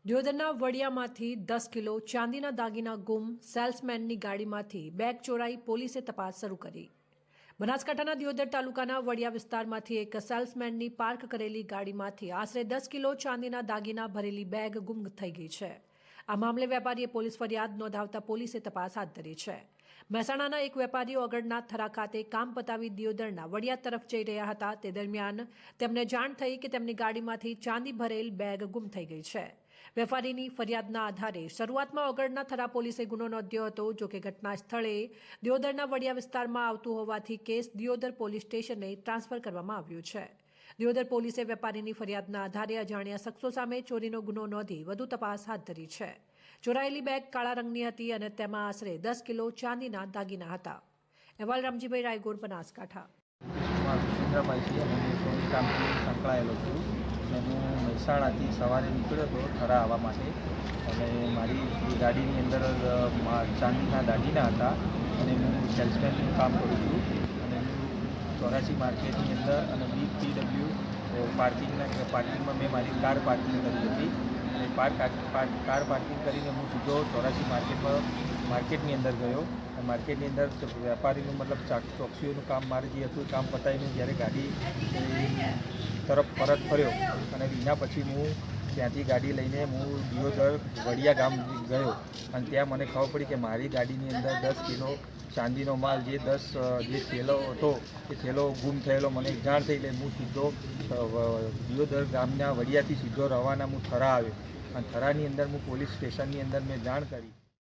દિયોદરના વડિયામાંથી 10 kilo ચાંદીના દાગીના ગુમ, સેલ્સમેનની ગાડીમાંથી બેગ ચોરાઈ, પોલીસે તપાસ શરૂ કરી। બનાસકાંઠાના દિયોદર તાલુકાના વડિયા વિસ્તારમાંથી એક સેલ્સમેનની પાર્ક કરેલી ગાડીમાંથી આશરે 10 કિલો ચાંદીના દાગીના ભરેલી બેગ ગુમ થઈ ગઈ છે। આ મામલે વેપારીએ પોલીસ ફરિયાદ નોંધાવતા પોલીસે તપાસ હાથ ધરી છે। મહેસાણાના એક વેપારી ઓગળના થરા ખાતે કામ પતાવી દિયોદરના વડિયા તરફ જઈ રહ્યા હતા। તે દરમિયાન તેમને જાણ થઈ કે તેમની ગાડીમાંથી ચાંદી ભરેલ બેગ ગુમ થઈ ગઈ છે। વેપારીની ફરિયાદના આધારે શરૂઆતમાં ઓગળના થરા પોલીસે ગુનો નોંધ્યો હતો। જો કે ઘટના સ્થળે દિયોદરના વડિયા વિસ્તારમાં આવતું હોવાથી કેસ દિયોદર પોલીસ સ્ટેશને ટ્રાન્સફર કરવામાં આવ્યો છે। દિયોદર પોલીસે વેપારીની ફરિયાદના આધારે અજાણ્યા શખ્સો સામે ચોરીનો ગુનો નોંધી વધુ તપાસ હાથ ધરી છે। ચોરાયેલી બેગ કાળા રંગની હતી અને તેમાં આશરે 10 કિલો ચાંદીના દાગીના હતા। અહેવાલ રામજીભાઈ રાયગોર, બનાસકાંઠા। સંકળાયેલો છું અને હું મહેસાણાથી સવારે નીકળ્યો હતો થરા આવવા માટે અને મારી ગાડીની અંદર ચાંદીના દાગીના હતા અને હું સેલ્સમેનનું કામ કરું છું અને હું 84 માર્કેટની અંદર અને BPW પાર્કિંગમાં મેં મારી કાર પાર્કિંગ કરી હતી અને કાર પાર્કિંગ કરીને હું સીધો 84 માર્કેટની અંદર ગયો। માર્કેટની અંદર વેપારીનું મતલબ ચોકસીઓનું કામ મારે જે હતું કામ પતાવીને જ્યારે ગાડી તરફ પરત ફર્યો અને એના પછી હું ત્યાંથી ગાડી લઈને હું દિયોદર વડિયા ગામ ગયો અને ત્યાં મને ખબર પડી કે મારી ગાડીની અંદર 10 કિલો ચાંદીનો માલ જે થેલો હતો એ થેલો ગુમ થયેલો મને જાણ થઈ। એટલે હું સીધો દિયોદર ગામના વડિયાથી સીધો રવાના હું થરા આવ્યો અને થરાની અંદર હું પોલીસ સ્ટેશનની અંદર મેં જાણ કરી।